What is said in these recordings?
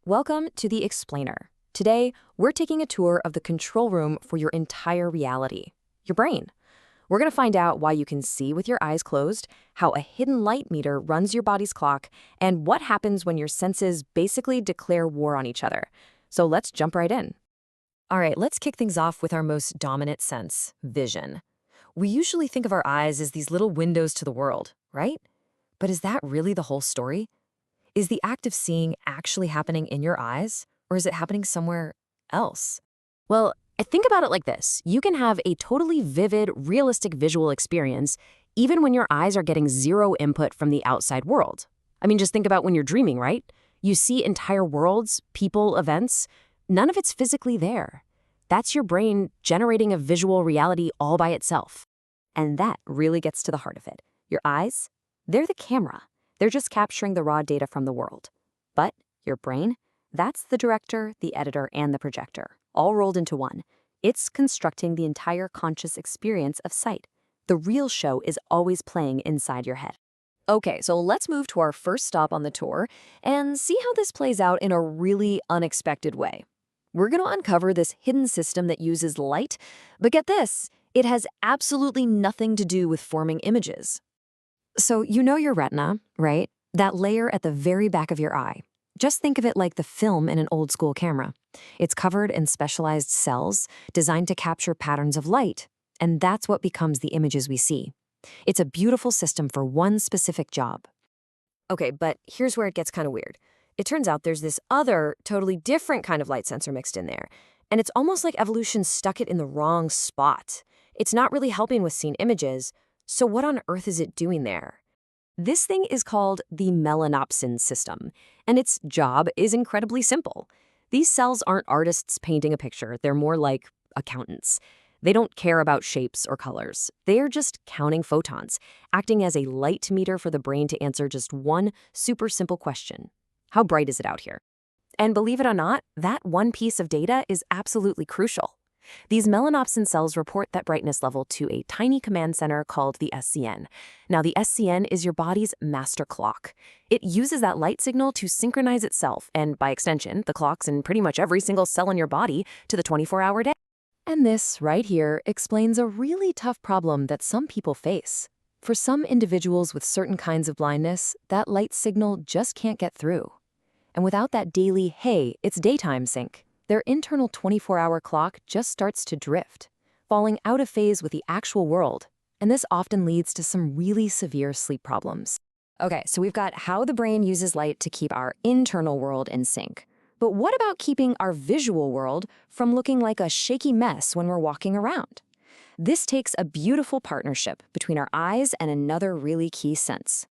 Welcome to The Explainer. Today, we're taking a tour of the control room for your entire reality, your brain. We're going to find out why you can see with your eyes closed, how a hidden light meter runs your body's clock, and what happens when your senses basically declare war on each other. So let's jump right in. All right, let's kick things off with our most dominant sense, vision. We usually think of our eyes as these little windows to the world, right? But is that really the whole story? Is the act of seeing actually happening in your eyes, or is it happening somewhere else? Well, I think about it like this. You can have a totally vivid, realistic visual experience even when your eyes are getting zero input from the outside world. I mean, just think about when you're dreaming, right? You see entire worlds, people, events. None of it's physically there. That's your brain generating a visual reality all by itself. And that really gets to the heart of it. Your eyes, they're the camera. They're just capturing the raw data from the world. But your brain, that's the director, the editor, and the projector, all rolled into one. It's constructing the entire conscious experience of sight. The real show is always playing inside your head. Okay, so let's move to our first stop on the tour and see how this plays out in a really unexpected way. We're going to uncover this hidden system that uses light, but get this, it has absolutely nothing to do with forming images. So you know your retina, right? That layer at the very back of your eye. Just think of it like the film in an old school camera. It's covered in specialized cells designed to capture patterns of light, and that's what becomes the images we see. It's a beautiful system for one specific job. Okay, but here's where it gets kind of weird. It turns out there's this other, totally different kind of light sensor mixed in there, and it's almost like evolution stuck it in the wrong spot. It's not really helping with seen images. So what on earth is it doing there? This thing is called the melanopsin system, and its job is incredibly simple. These cells aren't artists painting a picture, they're more like accountants. They don't care about shapes or colors. They're just counting photons, acting as a light meter for the brain to answer just one super simple question. How bright is it out here? And believe it or not, that one piece of data is absolutely crucial. These melanopsin cells report that brightness level to a tiny command center called the SCN. Now, the SCN is your body's master clock. It uses that light signal to synchronize itself, and by extension, the clocks in pretty much every single cell in your body to the 24-hour day. And this, right here, explains a really tough problem that some people face. For some individuals with certain kinds of blindness, that light signal just can't get through. And without that daily, hey, it's daytime sync, their internal 24-hour clock just starts to drift, falling out of phase with the actual world, and this often leads to some really severe sleep problems. Okay, so we've got how the brain uses light to keep our internal world in sync. But what about keeping our visual world from looking like a shaky mess when we're walking around? This takes a beautiful partnership between our eyes and another really key sense.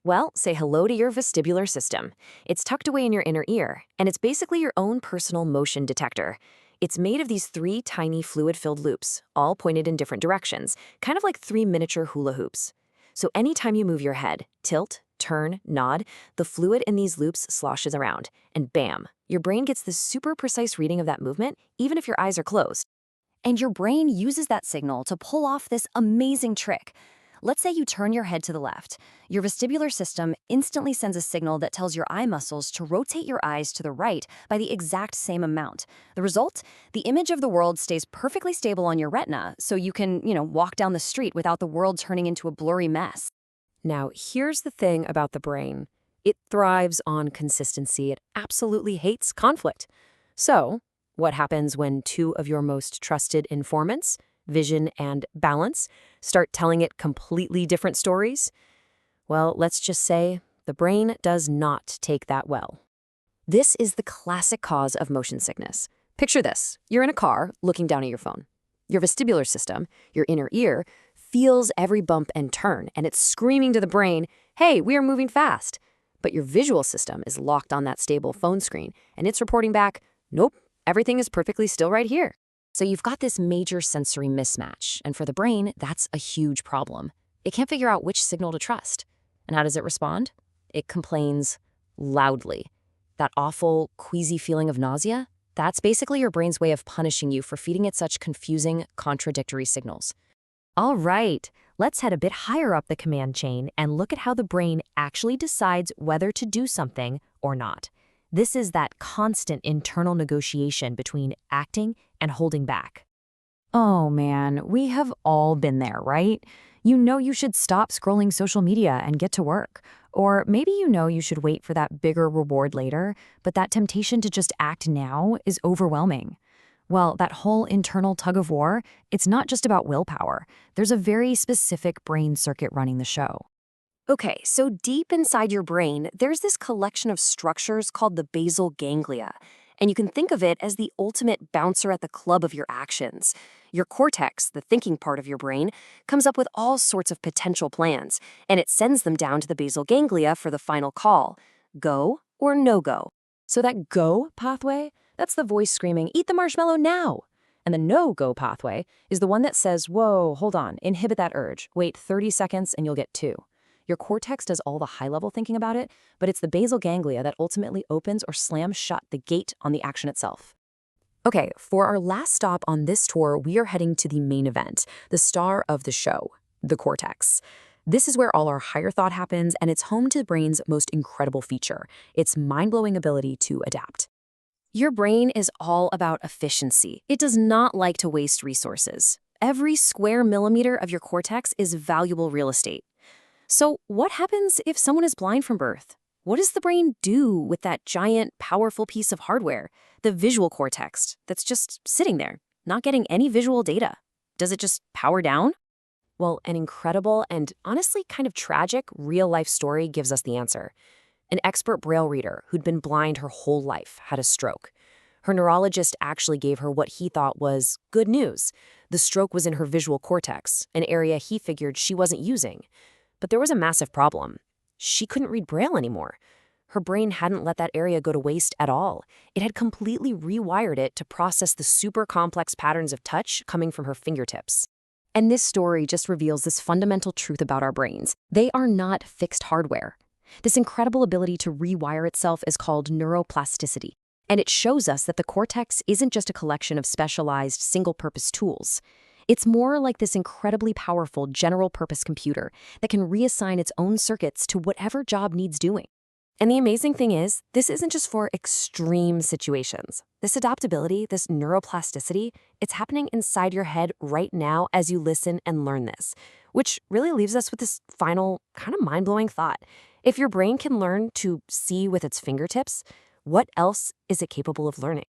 Well, say hello to your vestibular system. It's tucked away in your inner ear, and it's basically your own personal motion detector. It's made of these 3 tiny fluid-filled loops, all pointed in different directions, kind of like 3 miniature hula hoops. So anytime you move your head, tilt, turn, nod, the fluid in these loops sloshes around, and bam, your brain gets this super precise reading of that movement, even if your eyes are closed. And your brain uses that signal to pull off this amazing trick. Let's say you turn your head to the left. Your vestibular system instantly sends a signal that tells your eye muscles to rotate your eyes to the right by the exact same amount. The result? The image of the world stays perfectly stable on your retina, so you can, walk down the street without the world turning into a blurry mess. Now, here's the thing about the brain. It thrives on consistency. It absolutely hates conflict. So, what happens when 2 of your most trusted informants, vision and balance, start telling it completely different stories? Well, let's just say the brain does not take that well. This is the classic cause of motion sickness. Picture this. You're in a car looking down at your phone. Your vestibular system, your inner ear, feels every bump and turn, and it's screaming to the brain, hey, we are moving fast. But your visual system is locked on that stable phone screen, and it's reporting back, nope, everything is perfectly still right here. So you've got this major sensory mismatch, and for the brain, that's a huge problem. It can't figure out which signal to trust. And how does it respond? It complains loudly. That awful, queasy feeling of nausea, that's basically your brain's way of punishing you for feeding it such confusing, contradictory signals. All right, let's head a bit higher up the command chain and look at how the brain actually decides whether to do something or not. This is that constant internal negotiation between acting and holding back. Oh man, we have all been there, right? You know you should stop scrolling social media and get to work. Or maybe you know you should wait for that bigger reward later, but that temptation to just act now is overwhelming. Well, that whole internal tug of war, it's not just about willpower. There's a very specific brain circuit running the show. Okay, so deep inside your brain, there's this collection of structures called the basal ganglia. And you can think of it as the ultimate bouncer at the club of your actions. Your cortex, the thinking part of your brain, comes up with all sorts of potential plans, and it sends them down to the basal ganglia for the final call: go or no go. So that go pathway, that's the voice screaming, eat the marshmallow now. And the no-go pathway is the one that says, whoa, hold on, inhibit that urge. Wait 30 seconds and you'll get two. Your cortex does all the high-level thinking about it, but it's the basal ganglia that ultimately opens or slams shut the gate on the action itself. Okay, for our last stop on this tour, we are heading to the main event, the star of the show, the cortex. This is where all our higher thought happens, and it's home to the brain's most incredible feature, its mind-blowing ability to adapt. Your brain is all about efficiency. It does not like to waste resources. Every square millimeter of your cortex is valuable real estate. So what happens if someone is blind from birth? What does the brain do with that giant, powerful piece of hardware, the visual cortex, that's just sitting there, not getting any visual data? Does it just power down? Well, an incredible and honestly kind of tragic real-life story gives us the answer. An expert Braille reader who'd been blind her whole life had a stroke. Her neurologist actually gave her what he thought was good news. The stroke was in her visual cortex, an area he figured she wasn't using. But there was a massive problem. She couldn't read Braille anymore. Her brain hadn't let that area go to waste at all. It had completely rewired it to process the super complex patterns of touch coming from her fingertips. And this story just reveals this fundamental truth about our brains. They are not fixed hardware. This incredible ability to rewire itself is called neuroplasticity. And it shows us that the cortex isn't just a collection of specialized single-purpose tools. It's more like this incredibly powerful general-purpose computer that can reassign its own circuits to whatever job needs doing. And the amazing thing is, this isn't just for extreme situations. This adaptability, this neuroplasticity, it's happening inside your head right now as you listen and learn this, which really leaves us with this final, kind of mind-blowing thought. If your brain can learn to see with its fingertips, what else is it capable of learning?